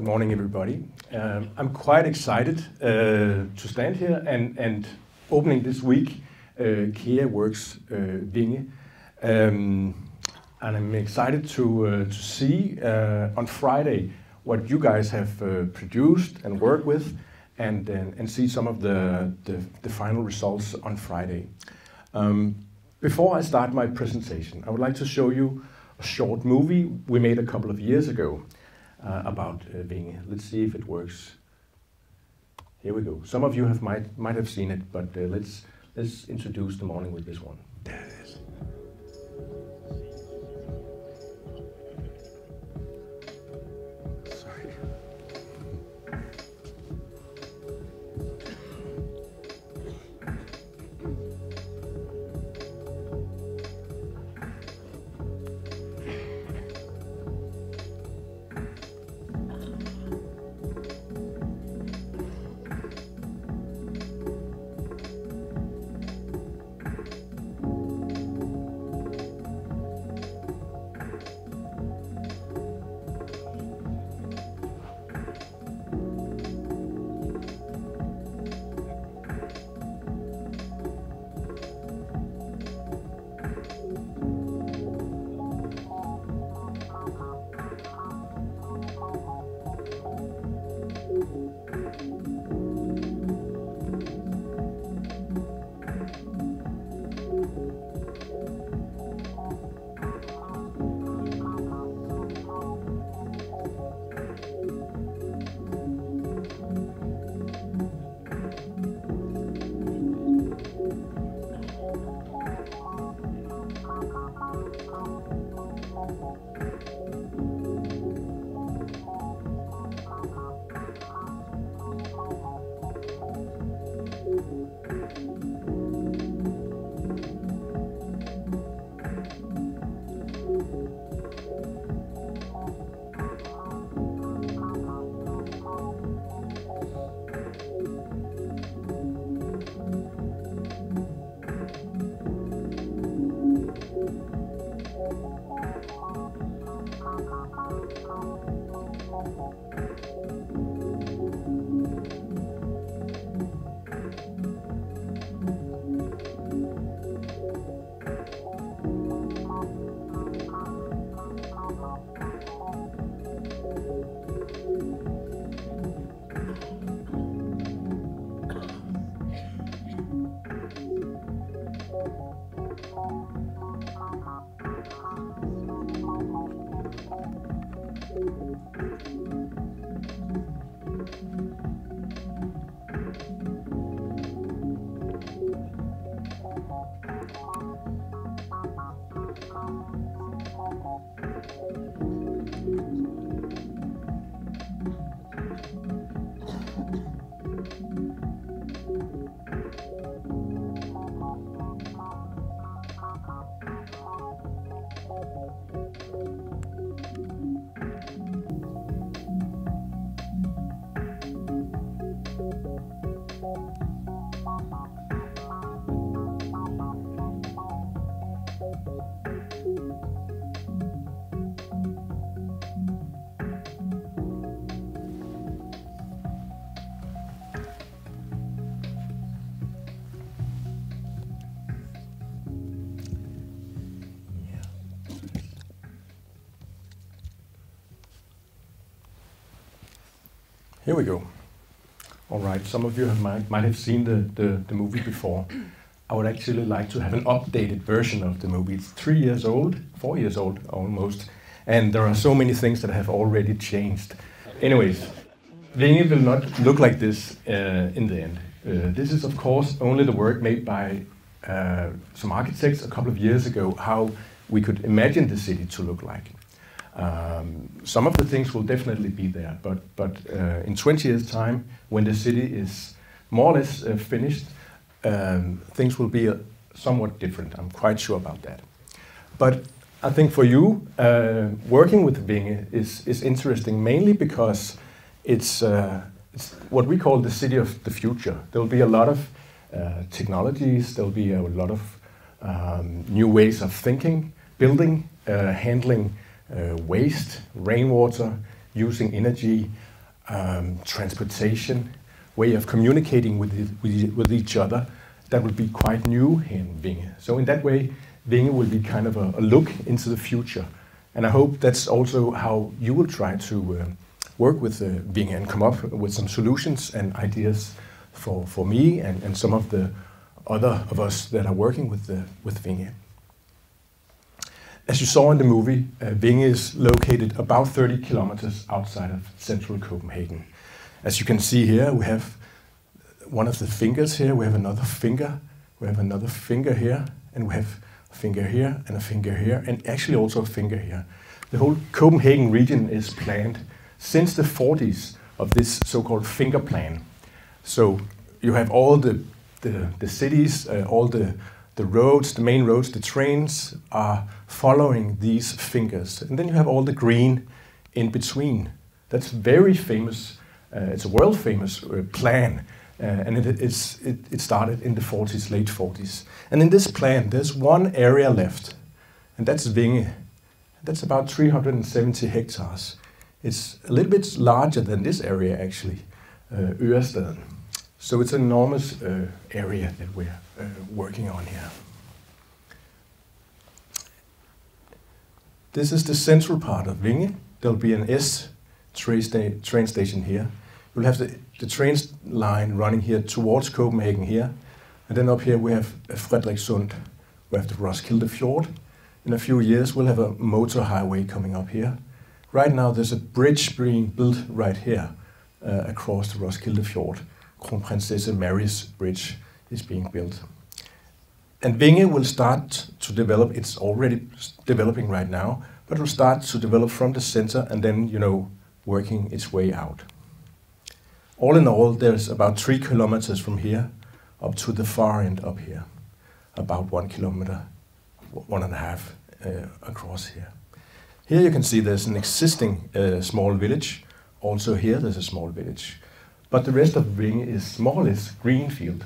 Good morning, everybody. I'm quite excited to stand here and opening this week KEA WORKS Vinge. And I'm excited to see on Friday what you guys have produced and worked with, and see some of the final results on Friday. Before I start my presentation, I would like to show you a short movie we made a couple of years ago about Vinge. Let's see if it works. Here we go. Some of you might have seen it, but let's introduce the morning with this one. There it is. Sorry. Here we go. All right, some of you might have seen the movie before. I would actually like to have an updated version of the movie. It's 3 years old, 4 years old almost, and there are so many things that have already changed. Anyways, Vinge will not look like this in the end. This is of course only the work made by some architects a couple of years ago, how we could imagine the city to look like. Some of the things will definitely be there, but in 20 years' time, when the city is more or less finished, things will be somewhat different. I'm quite sure about that. But I think for you, working with Vinge is interesting, mainly because it's what we call the city of the future. There will be a lot of technologies, there will be a lot of new ways of thinking, building, handling waste, rainwater, using energy, transportation, way of communicating with each other that will be quite new here in Vinge. So in that way, Vinge will be kind of a look into the future. And I hope that's also how you will try to work with Vinge and come up with some solutions and ideas for me and some of the other of us that are working with Vinge. As you saw in the movie, Vinge is located about 30 kilometers outside of central Copenhagen. As you can see here, we have one of the fingers here, we have another finger, we have another finger here, and we have a finger here and a finger here, and actually also a finger here. The whole Copenhagen region is planned since the 40s of this so-called finger plan. So you have all the cities, all the roads, the main roads, the trains are following these fingers. And then you have all the green in between. That's very famous. It's a world famous plan. And it started in the 40s, late 40s. And in this plan, there's one area left. And that's Vinge. That's about 370 hectares. It's a little bit larger than this area, actually, Ørestaden. So it's an enormous area that we're working on here. This is the central part of Vinge. There'll be an S train station here. You'll have the train line running here towards Copenhagen here. And then up here we have Frederikssund. We have the Roskilde Fjord. In a few years we'll have a motor highway coming up here. Right now there's a bridge being built right here across the Roskilde Fjord. Kronprinsesse Mary's Bridge is being built. And Vinge will start to develop, it's already developing right now, but it will start to develop from the center and then, working its way out. All in all, there's about 3 kilometers from here up to the far end up here. About 1 kilometer, 1.5 across here. Here you can see there's an existing small village. Also here there's a small village. But the rest of Vinge is more or less greenfield.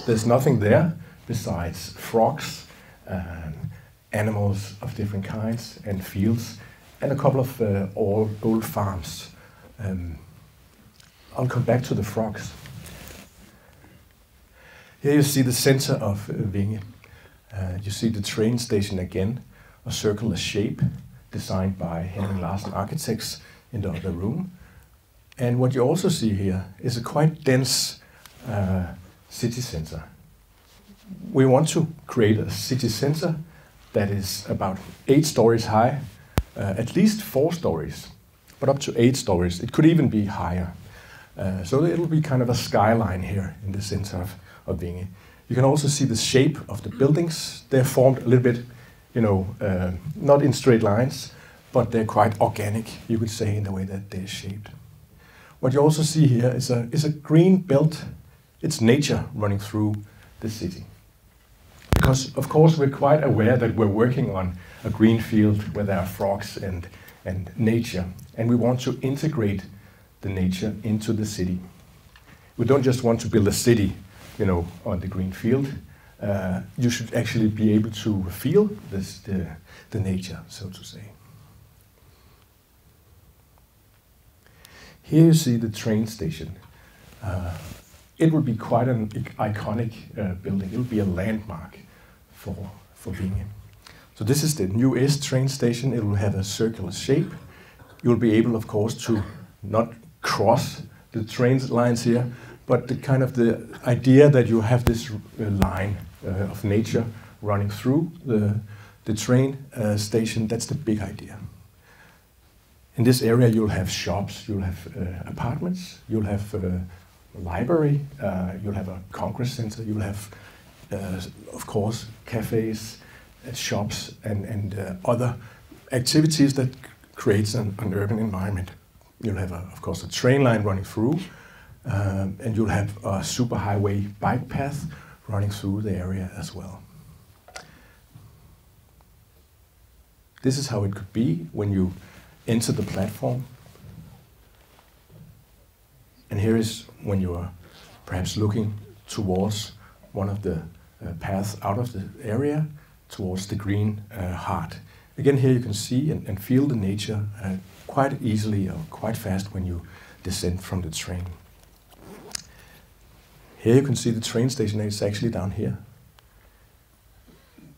There's nothing there besides frogs, animals of different kinds, and fields, and a couple of old farms. I'll come back to the frogs. Here you see the center of Vinge. You see the train station again, a circular shape designed by Henning Larsen Architects in the other room. And what you also see here is a quite dense city center. We want to create a city center that is about 8 stories high, at least 4 stories, but up to 8 stories. It could even be higher. So it'll be kind of a skyline here in the center of Vinge. You can also see the shape of the buildings. They're formed a little bit, not in straight lines, but they're quite organic, you could say, in the way that they're shaped. What you also see here is a green belt. It's nature running through the city. Because, of course, we're quite aware that we're working on a green field where there are frogs and nature, and we want to integrate the nature into the city. We don't just want to build a city, on the green field. You should actually be able to feel the nature, so to say. Here you see the train station. It will be quite an iconic building. It will be a landmark for Vinge. So this is the new S train station. It will have a circular shape. You'll be able, of course, to not cross the train lines here, but the idea that you have this line of nature running through the train station, that's the big idea. In this area you'll have shops, you'll have apartments, you'll have a library, you'll have a congress center, you'll have, of course, cafes, shops, and other activities that creates an urban environment. You'll have, of course, a train line running through, and you'll have a superhighway bike path running through the area as well. This is how it could be when you enter the platform. And here is when you are perhaps looking towards one of the paths out of the area, towards the green heart. Again, here you can see and feel the nature quite easily or quite fast when you descent from the train. Here you can see the train station is actually down here.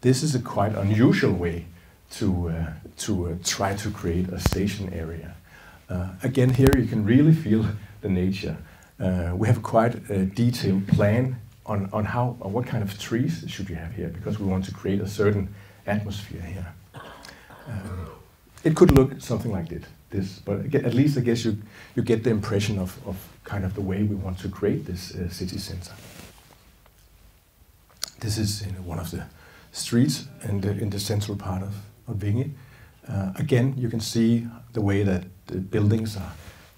This is a quite unusual way to try to create a station area. Again, here you can really feel the nature. We have quite a detailed plan on how or what kind of trees should you have here, because we want to create a certain atmosphere here. It could look something like this, but at least I guess you get the impression of kind of the way we want to create this city center. This is one of the streets in the central part of Vinge. Again, you can see the way that the buildings are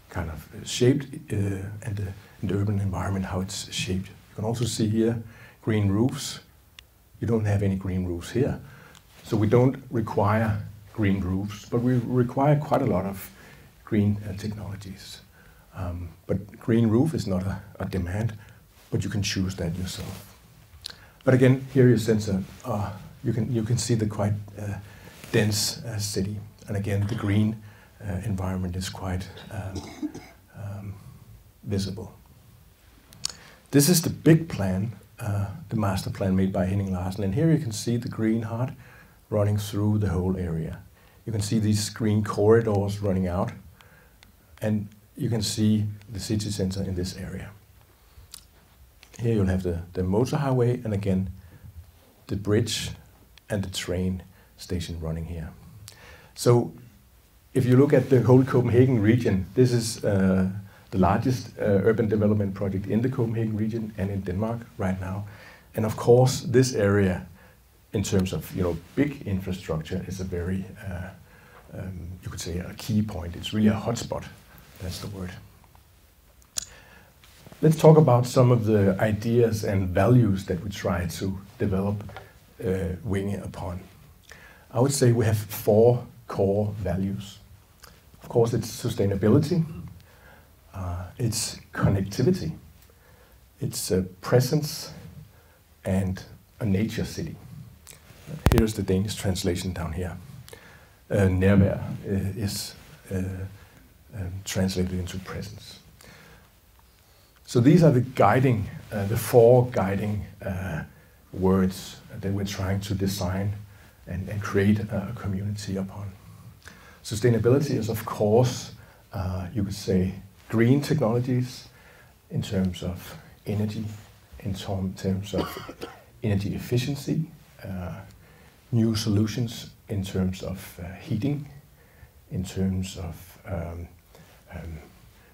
kind of shaped and the urban environment, how it's shaped. You can also see here green roofs. You don't have any green roofs here. So we don't require green roofs, but we require quite a lot of green technologies. But green roof is not a demand, but you can choose that yourself. But again, here you sense you can see the quite dense city, and again the green environment is quite visible. This is the big plan, the master plan made by Henning Larsen, and here you can see the green heart running through the whole area. You can see these green corridors running out, and you can see the city center in this area. Here you'll have the motor highway, and again the bridge and the train station running here. So if you look at the whole Copenhagen region, this is the largest urban development project in the Copenhagen region and in Denmark right now. And of course, this area, in terms of big infrastructure, is a very, you could say, a key point. It's really a hotspot. That's the word. Let's talk about some of the ideas and values that we try to develop Vinge upon. I would say we have 4 core values. Of course, it's sustainability, it's connectivity, it's presence, and a nature city. Here's the Danish translation down here. Nærvær is translated into presence. So these are the 4 guiding words that we're trying to design and create a community upon. Sustainability is, of course, you could say, green technologies in terms of energy, in terms of energy efficiency, new solutions in terms of heating, in terms of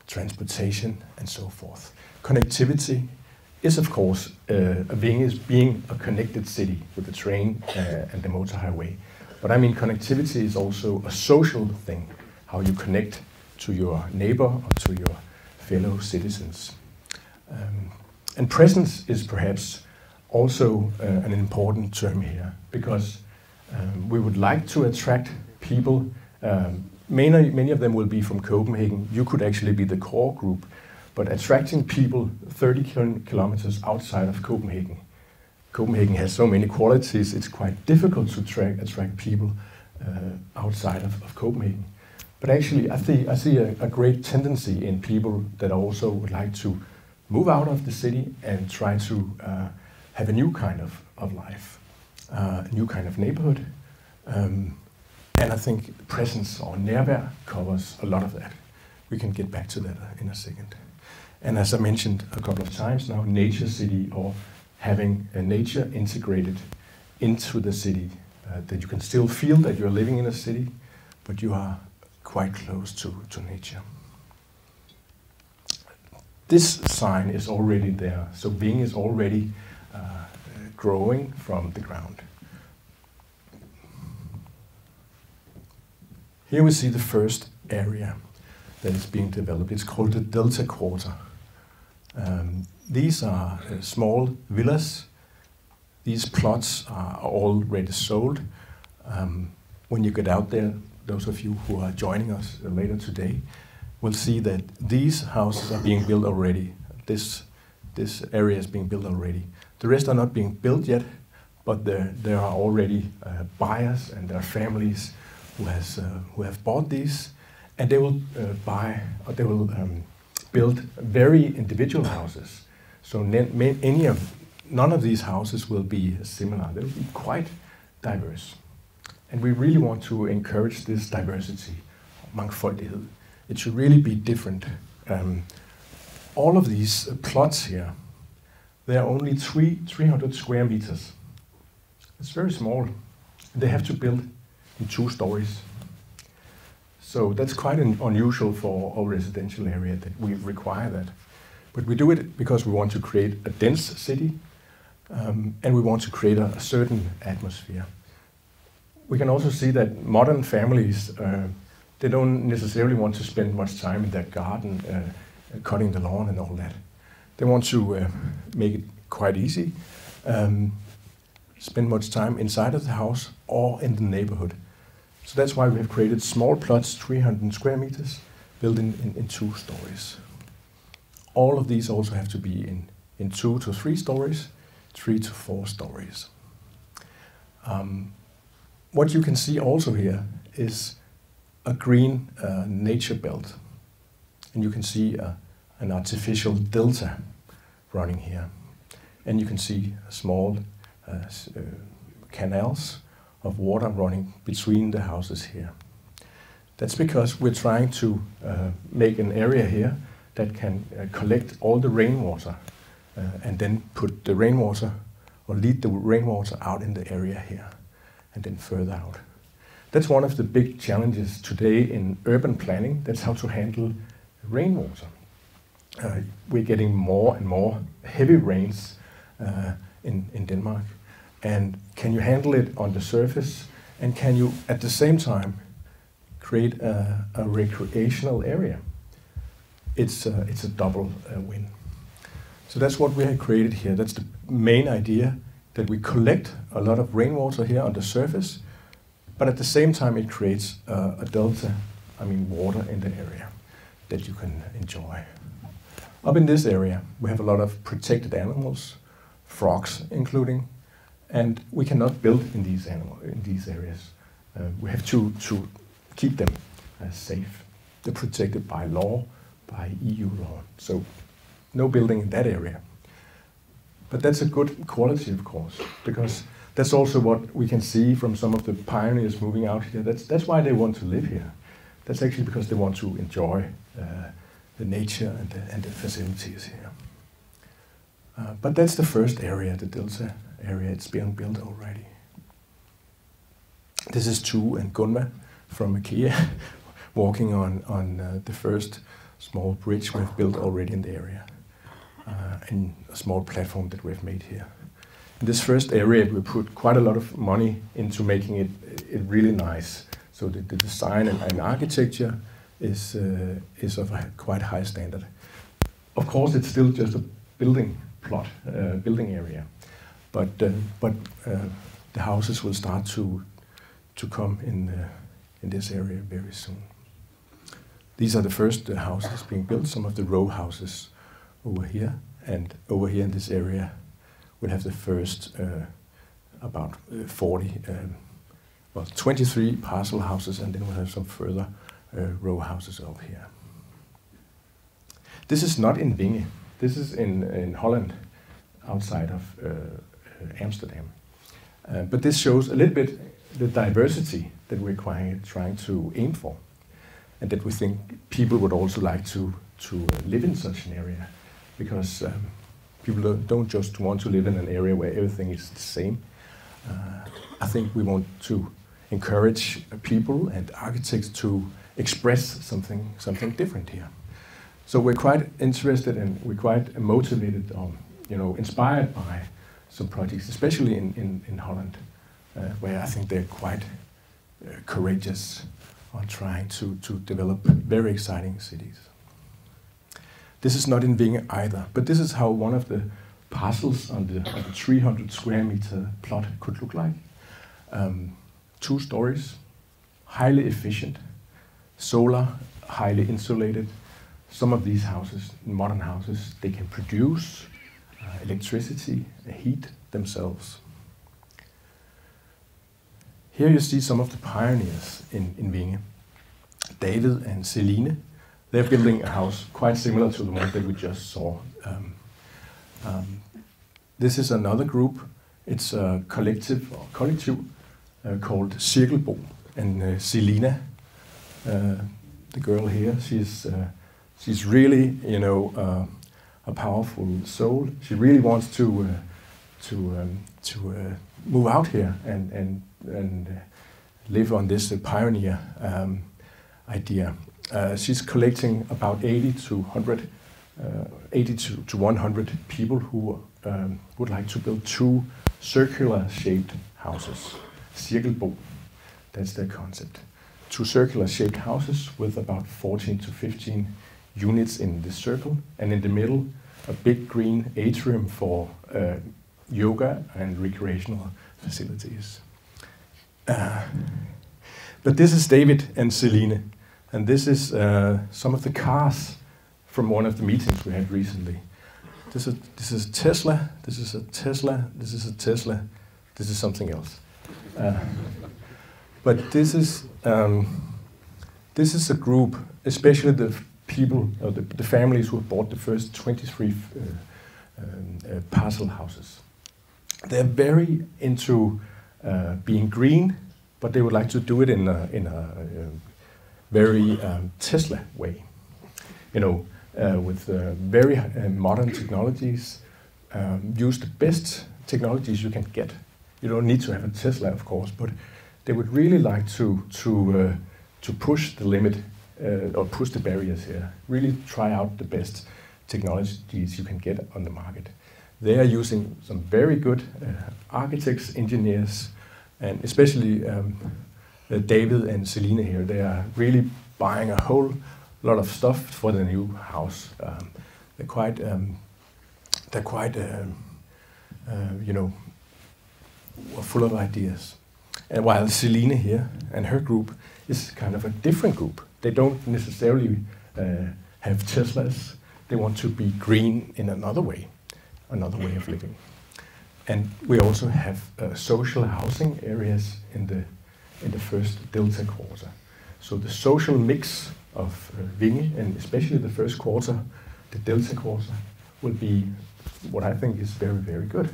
transportation, and so forth. Connectivity is, of course, Vinge is being a connected city with the train and the motor highway. But I mean, connectivity is also a social thing, how you connect to your neighbor or to your fellow citizens. And presence is perhaps also an important term here, because we would like to attract people. Many of them will be from Copenhagen. You could actually be the core group, but attracting people 30 kilometers outside of Copenhagen. Copenhagen has so many qualities, it's quite difficult to attract people outside of Copenhagen. But actually, I see a great tendency in people that also would like to move out of the city and try to have a new kind of life, a new kind of neighborhood. And I think presence or nærvær covers a lot of that. We can get back to that in a second. And as I mentioned a couple of times now, nature city, or having a nature integrated into the city, that you can still feel that you're living in a city, but you are quite close to nature. This sign is already there, so Vinge is already growing from the ground. Here we see the first area that is being developed. It's called the Delta Quarter. These are small villas. These plots are already sold. When you get out there, those of you who are joining us later today will see that these houses are being built already. This area is being built already. The rest are not being built yet, but there are already buyers, and there are families who have bought these, and they will buy, or they will build very individual houses. So none of these houses will be similar. They will be quite diverse. And we really want to encourage this diversity, mangfoldighed. It should really be different. All of these plots here, they are only 300 square meters. It's very small. They have to build in 2 stories. So that's quite unusual for our residential area that we require that. But we do it because we want to create a dense city, and we want to create a certain atmosphere. We can also see that modern families, they don't necessarily want to spend much time in their garden, cutting the lawn and all that. They want to make it quite easy, spend much time inside of the house or in the neighborhood. So that's why we have created small plots, 300 square meters, built in 2 stories. All of these also have to be in 2 to 3 stories, 3 to 4 stories. What you can see also here is a green nature belt. And you can see an artificial delta running here. And you can see small canals of water running between the houses here. That's because we're trying to make an area here that can collect all the rainwater and then put the rainwater or lead the rainwater out in the area here and then further out. That's one of the big challenges today in urban planning. That's how to handle rainwater. We're getting more and more heavy rains in Denmark. And can you handle it on the surface? And can you, at the same time, create a recreational area? It's a double win. So that's what we have created here. That's the main idea, that we collect a lot of rainwater here on the surface, but at the same time it creates a delta, water in the area that you can enjoy. Up in this area, we have a lot of protected animals, frogs including, and we cannot build in these areas. We have to keep them safe. They're protected by law, by EU law. So no building in that area. But that's a good quality, of course, because that's also what we can see from some of the pioneers moving out here. That's why they want to live here. That's actually because they want to enjoy the nature and the facilities here. But that's the first area, the delta area. It's being built already. This is Tu and Gunma from KEA walking on the first small bridge we've built already in the area, and a small platform that we've made here. In this first area, we put quite a lot of money into making it really nice. So the design and architecture is of a quite high standard. Of course, it's still just a building plot, building area, but the houses will start to come in this area very soon. These are the first houses being built, some of the row houses over here, and over here in this area we'll have the first about 23 parcel houses, and then we'll have some further row houses up here. This is not in Vinge. This is in Holland, outside of Amsterdam. But this shows a little bit the diversity that we're trying to aim for, and that we think people would also like to live in such an area, because people don't just want to live in an area where everything is the same. I think we want to encourage people and architects to express something different here. So we're quite interested and we're quite motivated, inspired by some projects, especially in Holland, where I think they're quite courageous on trying to develop very exciting cities. This is not in Vinge either, but this is how one of the parcels on the 300 square meter plot could look like. 2 stories, highly efficient, solar, highly insulated. Some of these houses, modern houses, they can produce electricity, heat themselves. Here you see some of the pioneers in Vinge. David and Celine, they're building a house quite similar to the one that we just saw. This is another group. It's a collective called Cirkelbo, and Selina, the girl here, she's really, you know, a powerful soul. She really wants to move out here and live on this pioneer idea. She's collecting about 80 to 100 people who would like to build 2 circular-shaped houses. Cirkelbo, that's their concept. 2 circular-shaped houses with about 14 to 15 units in the circle, and in the middle, a big green atrium for yoga and recreational facilities. But this is David and Celine, and this is some of the cars from one of the meetings we had recently. This is a Tesla, this is a Tesla, this is a Tesla, this is something else. But this is a group, especially the people, or the families who have bought the first 23 parcel houses. They're very into being green, but they would like to do it in a very Tesla way. You know, with very modern technologies, use the best technologies you can get. You don't need to have a Tesla, of course, but they would really like to push the limit or push the barriers here. Really try out the best technologies you can get on the market. They are using some very good architects, engineers, and especially David and Selina here. They are really buying a whole lot of stuff for the new house. They're quite you know, full of ideas. And while Selina here and her group is kind of a different group. They don't necessarily have Teslas. They want to be green in another way of living. And we also have social housing areas in the first Delta quarter. So the social mix of Vinge, and especially the first quarter, the Delta quarter, will be what I think is very, very good.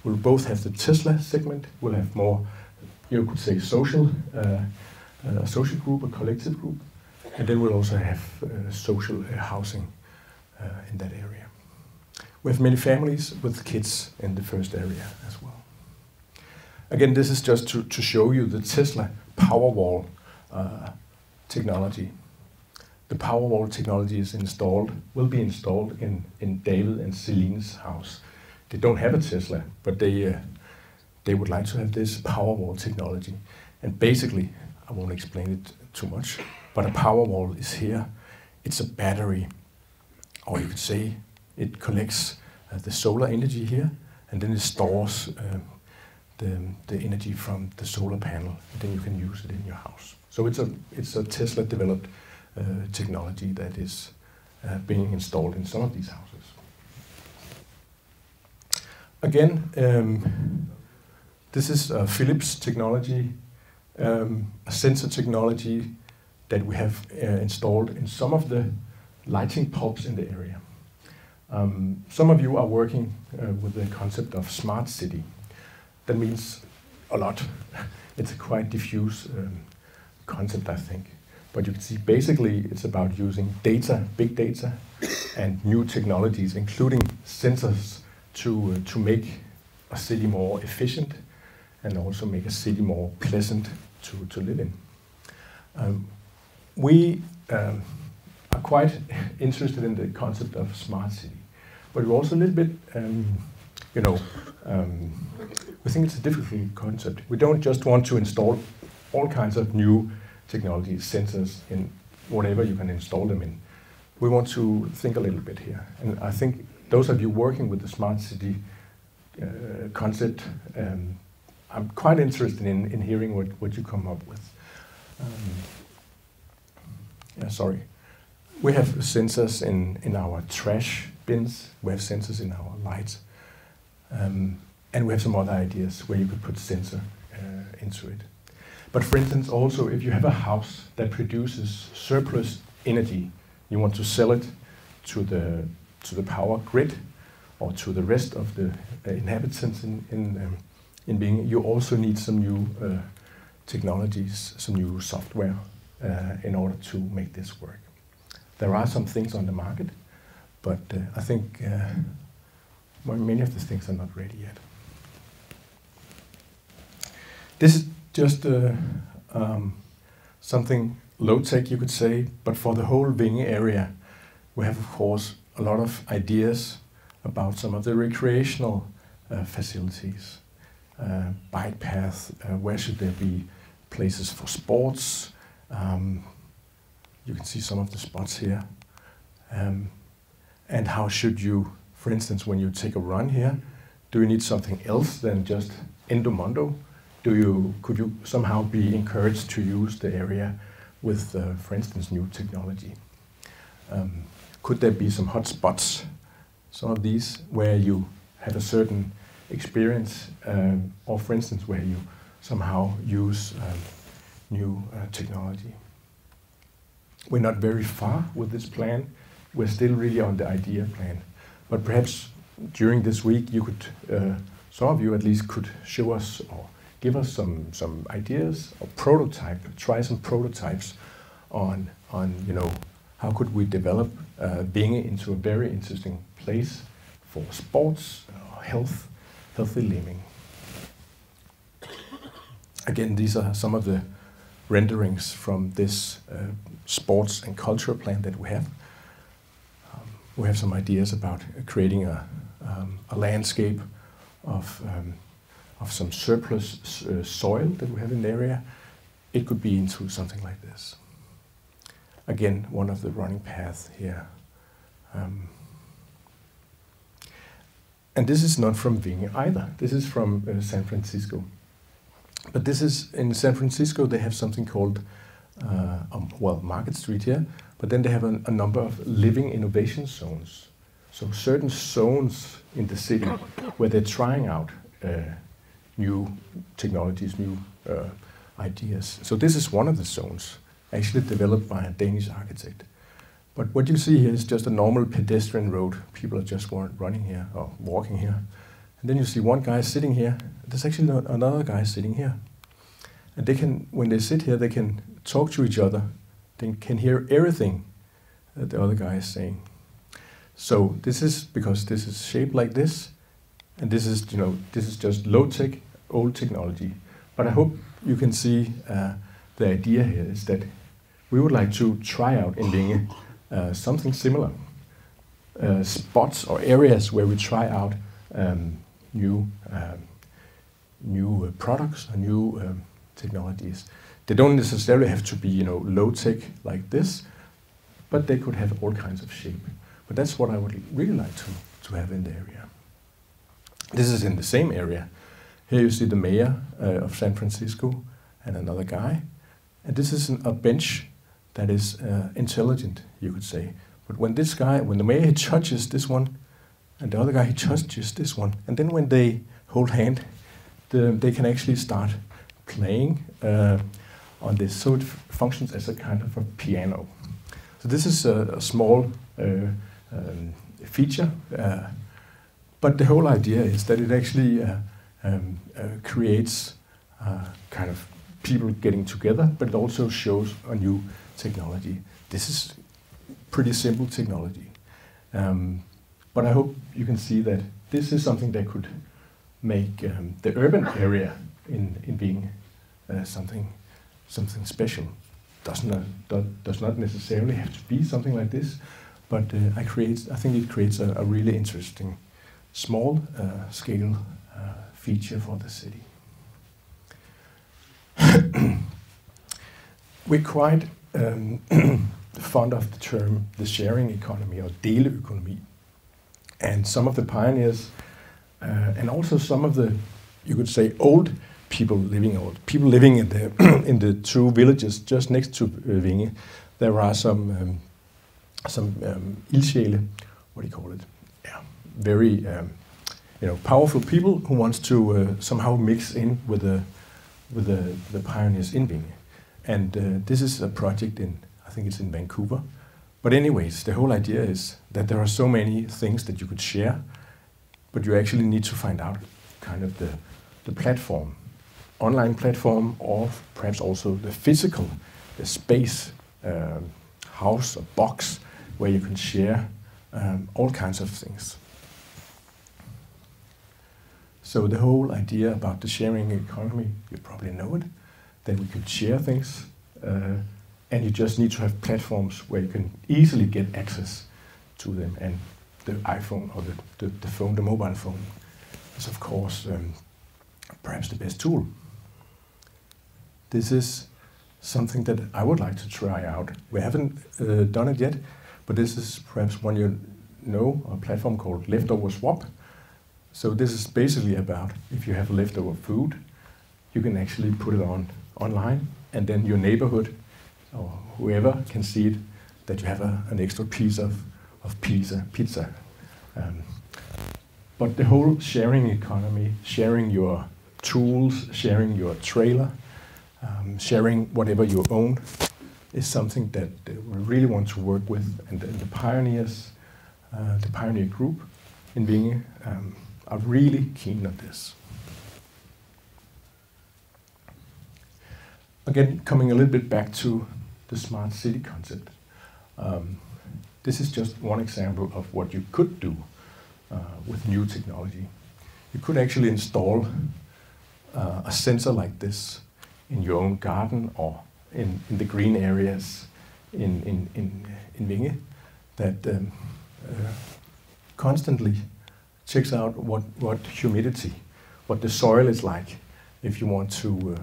We'll both have the Tesla segment, we'll have more, you could say, social group, a collective group, and then we'll also have social housing in that area. We have many families with kids in the first area as well. Again, this is just to show you the Tesla Powerwall technology. The Powerwall technology is will be installed in David and Celine's house. They don't have a Tesla, but they would like to have this Powerwall technology. And basically, I won't explain it too much, but a Powerwall is here. It's a battery, or you could say it collects the solar energy here, and then it stores the energy from the solar panel, and then you can use it in your house. So it's a Tesla developed technology that is being installed in some of these houses. Again, this is Philips technology, a sensor technology that we have installed in some of the lighting bulbs in the area. Some of you are working with the concept of smart city. That means a lot. It's a quite diffuse concept, I think. But you can see basically it's about using data, big data, and new technologies, including sensors, to make a city more efficient and also make a city more pleasant to live in. We are quite interested in the concept of smart city, but we're also a little bit, we think it's a difficult concept. We don't just want to install all kinds of new technologies, sensors in whatever you can install them in. We want to think a little bit here. And I think those of you working with the smart city concept, I'm quite interested in hearing what you come up with. We have sensors in our trash bins. We have sensors in our lights. And we have some other ideas where you could put sensor into it. But for instance, also, if you have a house that produces surplus energy you want to sell it to the power grid or to the rest of the inhabitants in Vinge, you also need some new technologies, some new software in order to make this work. There are some things on the market, but I think many of the things are not ready yet. This is just something low-tech, you could say, but for the whole Vinge area, we have, of course, a lot of ideas about some of the recreational facilities. Bike paths, where should there be places for sports? You can see some of the spots here. And how should you, for instance, when you take a run here, do you need something else than just endomondo? Could you somehow be encouraged to use the area with, for instance, new technology? Could there be some hot spots, some of these, where you have a certain experience, or for instance, where you somehow use new technology? We're not very far with this plan. We're still really on the idea plan. But perhaps during this week, you could, some of you at least could show us or give us some ideas or try some prototypes on how could we develop Vinge into a very interesting place for sports, healthy living. Again, these are some of the renderings from this sports and culture plan that we have. We have some ideas about creating a landscape of some surplus soil that we have in the area. It could be into something like this. Again, one of the running paths here. And this is not from Vinge either. This is from San Francisco. But this is, in San Francisco, they have something called, Market Street here, but then they have a number of living innovation zones. So certain zones in the city where they're trying out new technologies, new ideas. So this is one of the zones, actually developed by a Danish architect. But what you see here is just a normal pedestrian road. People are just running here or walking here. And then you see one guy sitting here. There's actually another guy sitting here. And they can, when they sit here, they can talk to each other. They can hear everything that the other guy is saying. So this is because this is shaped like this, and this is, this is just low-tech, old technology. But I hope you can see the idea here is that we would like to try out in Vinge something similar. Spots or areas where we try out new products or new technologies. They don't necessarily have to be, low-tech like this, but they could have all kinds of shape. But that's what I would really like to have in the area. This is in the same area. Here you see the mayor of San Francisco and another guy. And this is a bench that is intelligent, you could say. But when the mayor he touches this one, and the other guy he touches this one, and then when they hold hand, they can actually start playing on this. So it functions as a kind of a piano. So this is a small feature, but the whole idea is that it actually creates kind of people getting together, but it also shows a new technology. This is pretty simple technology. But I hope you can see that this is something that could make the urban area in Vinge something special. Does not necessarily have to be something like this, but I think it creates a really interesting small scale feature for the city. We're quite fond of the term the sharing economy or deleøkonomi. And some of the pioneers, and also some of the, you could say, old people living in the in the two villages just next to Vinge, there are some ildsjæle, what do you call it? Yeah, very powerful people who wants to somehow mix in with the pioneers in Vinge. And this is a project I think it's in Vancouver, But anyways, the whole idea is that there are so many things that you could share, but you actually need to find out kind of the platform, online platform, or perhaps also the physical, the space, house or box where you can share all kinds of things. So the whole idea about the sharing economy, you probably know it, that we could share things, and you just need to have platforms where you can easily get access to them. And the iPhone or the phone, the mobile phone, is of course perhaps the best tool. This is something that I would like to try out. We haven't done it yet, but this is perhaps one you know, a platform called Leftover Swap. So this is basically about if you have leftover food, you can actually put it online, and then your neighborhood or whoever can see it, that you have an extra piece of pizza. But the whole sharing economy, sharing your tools, sharing your trailer, sharing whatever you own, is something that we really want to work with, and the pioneers, the pioneer group in Vinge are really keen on this. Again, coming a little bit back to the smart city concept. This is just one example of what you could do with new technology. You could actually install a sensor like this in your own garden or in the green areas in Vinge that constantly checks out what humidity, what the soil is like, if you want to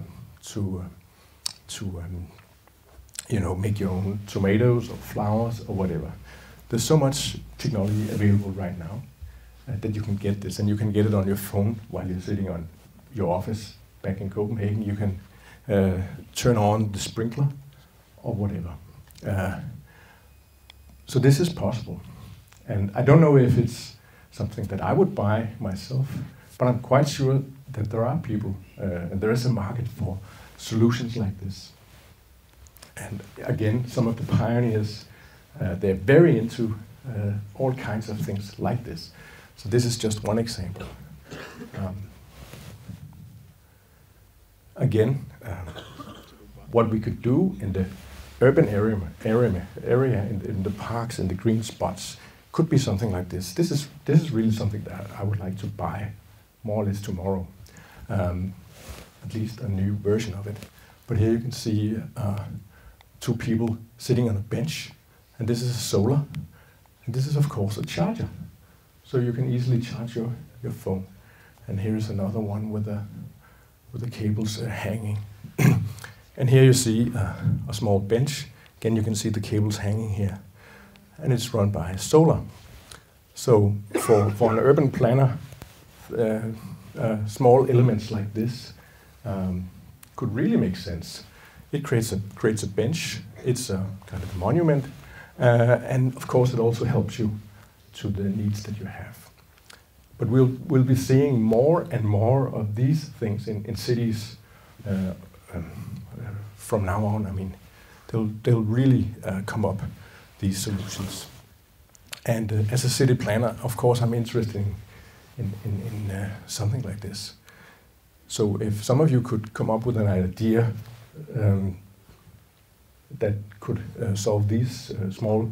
make your own tomatoes or flowers or whatever. There's so much technology available right now that you can get this, and you can get it on your phone while you're sitting on your office back in Copenhagen. You can turn on the sprinkler or whatever. So this is possible, and I don't know if it's something that I would buy myself, but I'm quite sure that there are people and there is a market for solutions like this. And again, some of the pioneers, they're very into all kinds of things like this. So this is just one example. What we could do in the urban area in the parks and the green spots could be something like this. This is really something that I would like to buy more or less tomorrow. At least a new version of it. But here you can see two people sitting on a bench, and this is solar, and this is of course a charger. So you can easily charge your phone. And here is another one with the cables hanging. And here you see a small bench. Again, you can see the cables hanging here. And it's run by solar. So for an urban planner, small elements like this could really make sense. It creates a bench. It's a kind of monument. And of course, it also helps you to the needs that you have. But we'll be seeing more and more of these things in cities from now on. I mean, they'll really come up, these solutions. And as a city planner, of course, I'm interested in something like this. So if some of you could come up with an idea that could solve these small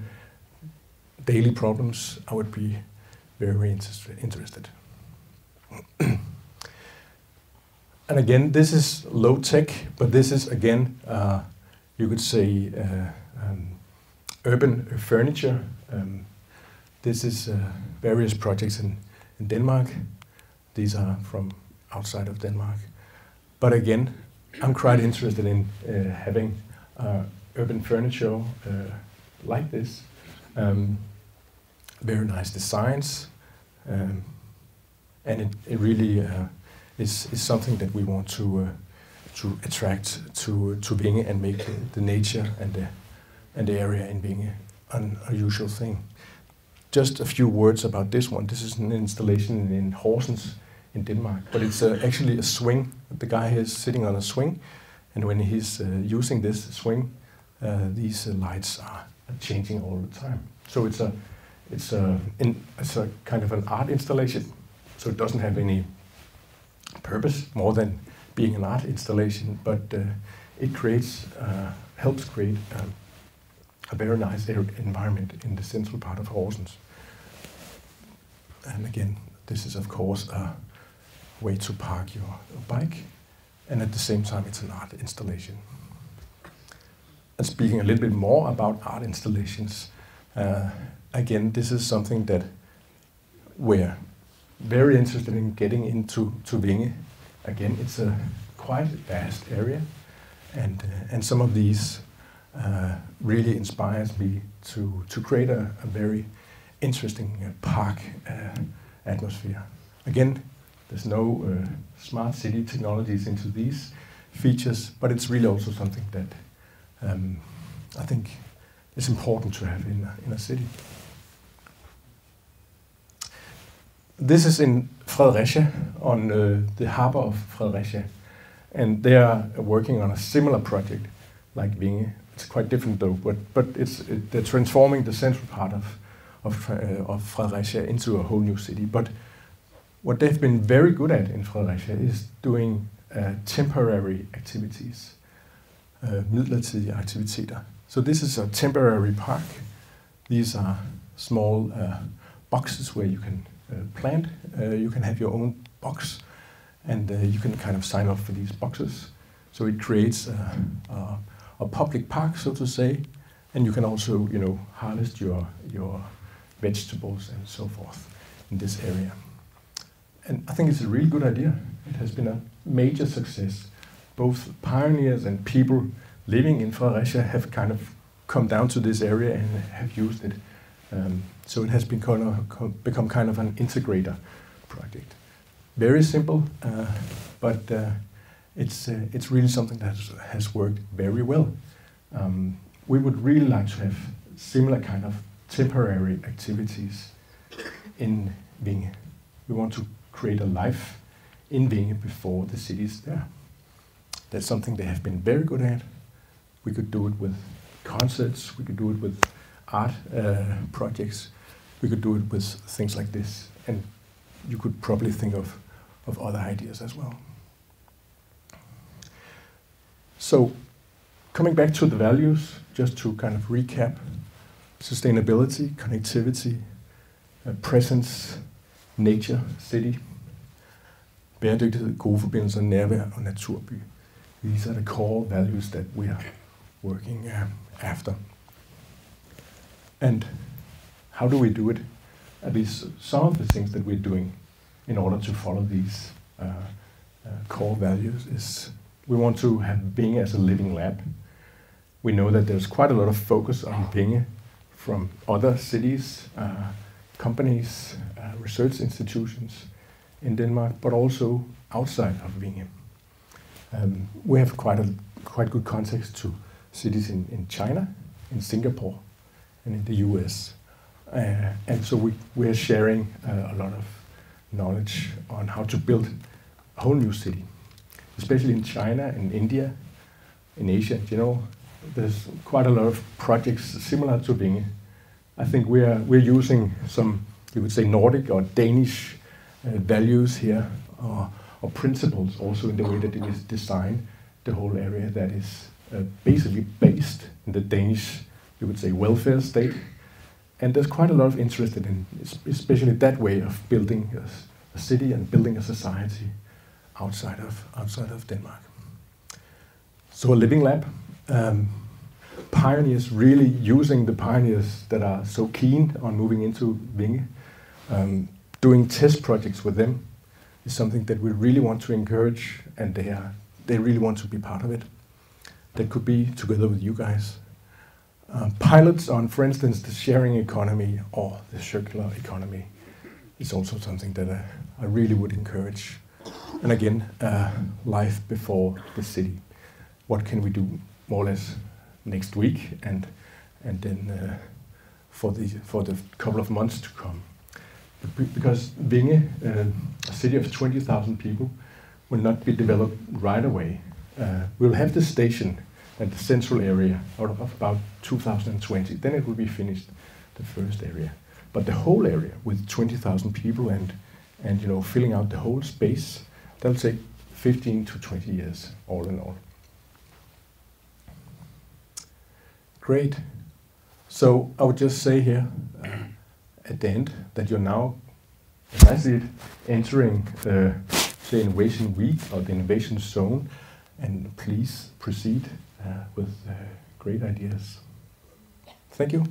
daily problems, I would be very interested. And again, this is low tech, but this is again, you could say, urban furniture. This is various projects in Denmark. These are from outside of Denmark. But again, I'm quite interested in having urban furniture like this. Very nice designs, and it really is something that we want to attract to Vinge and make the nature and the area in Vinge an unusual thing. Just a few words about this one. This is an installation in Horsens in Denmark, but it's actually a swing. The guy is sitting on a swing, and when he's using this swing, these lights are changing all the time. So it's a kind of an art installation. So it doesn't have any purpose more than being an art installation, but it helps create a very nice environment in the central part of Horsens. And again, this is of course a way to park your bike, and at the same time it's an art installation. And speaking a little bit more about art installations, again, this is something that we're very interested in getting into Vinge. Again, it's a quite vast area, and some of these really inspires me to create a very interesting park atmosphere. Again, there's no smart city technologies into these features, but it's really also something that I think is important to have in a city. This is in Fredericia, on the harbor of Fredericia, and they are working on a similar project like Vinge. It's quite different though, but they're transforming the central part of Fredericia into a whole new city. But what they've been very good at in Fredericia is doing temporary activities, midlertidige aktiviteter. So this is a temporary park. These are small boxes where you can plant. You can have your own box, and you can kind of sign up for these boxes. So it creates a public park, so to say, and you can also, harvest your vegetables and so forth in this area. And I think it's a really good idea. It has been a major success. Both pioneers and people living in Fredericia have kind of come down to this area and have used it. So it has become kind of an integrator project. Very simple, but it's really something that has worked very well. We would really like to have similar kind of temporary activities in Vinge. We want to create a life in Vinge before the city is there. That's something they have been very good at. We could do it with concerts, we could do it with art projects, we could do it with things like this, and you could probably think of other ideas as well. So, coming back to the values, just to kind of recap: sustainability, connectivity, presence, nature, city, bæredygtighed, gode forbindelser, nærvær og naturby. These are the core values that we are working after. And how do we do it? At least some of the things that we're doing in order to follow these core values is we want to have Vinge as a living lab. We know that there's quite a lot of focus on Vinge from other cities, companies, research institutions in Denmark, but also outside of Vinge. We have quite good context to cities in China, in Singapore, and in the US. And so we are sharing a lot of knowledge on how to build a whole new city, especially in China and India, in Asia in general. There's quite a lot of projects similar to Vinge. I think we're using some, you would say, Nordic or Danish values here, or principles also in the way that it is designed, the whole area that is basically based in the Danish, you would say, welfare state. And there's quite a lot of interest in, especially that way of building a city and building a society outside of Denmark. So a living lab, pioneers, really using the pioneers that are so keen on moving into Vinge, doing test projects with them is something that we really want to encourage, and they really want to be part of it. That could be together with you guys. Pilots on, for instance, the sharing economy or the circular economy is also something that I really would encourage. And again, life before the city. What can we do more or less next week and then for the couple of months to come? Because Vinge, a city of 20,000 people, will not be developed right away. We'll have the station and the central area out of about 2020. Then it will be finished, the first area. But the whole area with 20,000 people and you know, filling out the whole space, that'll take 15 to 20 years, all in all. Great. So I would just say here at the end that you're now, as I see it, entering the Innovation Week or the Innovation Zone, and please proceed with great ideas. Thank you.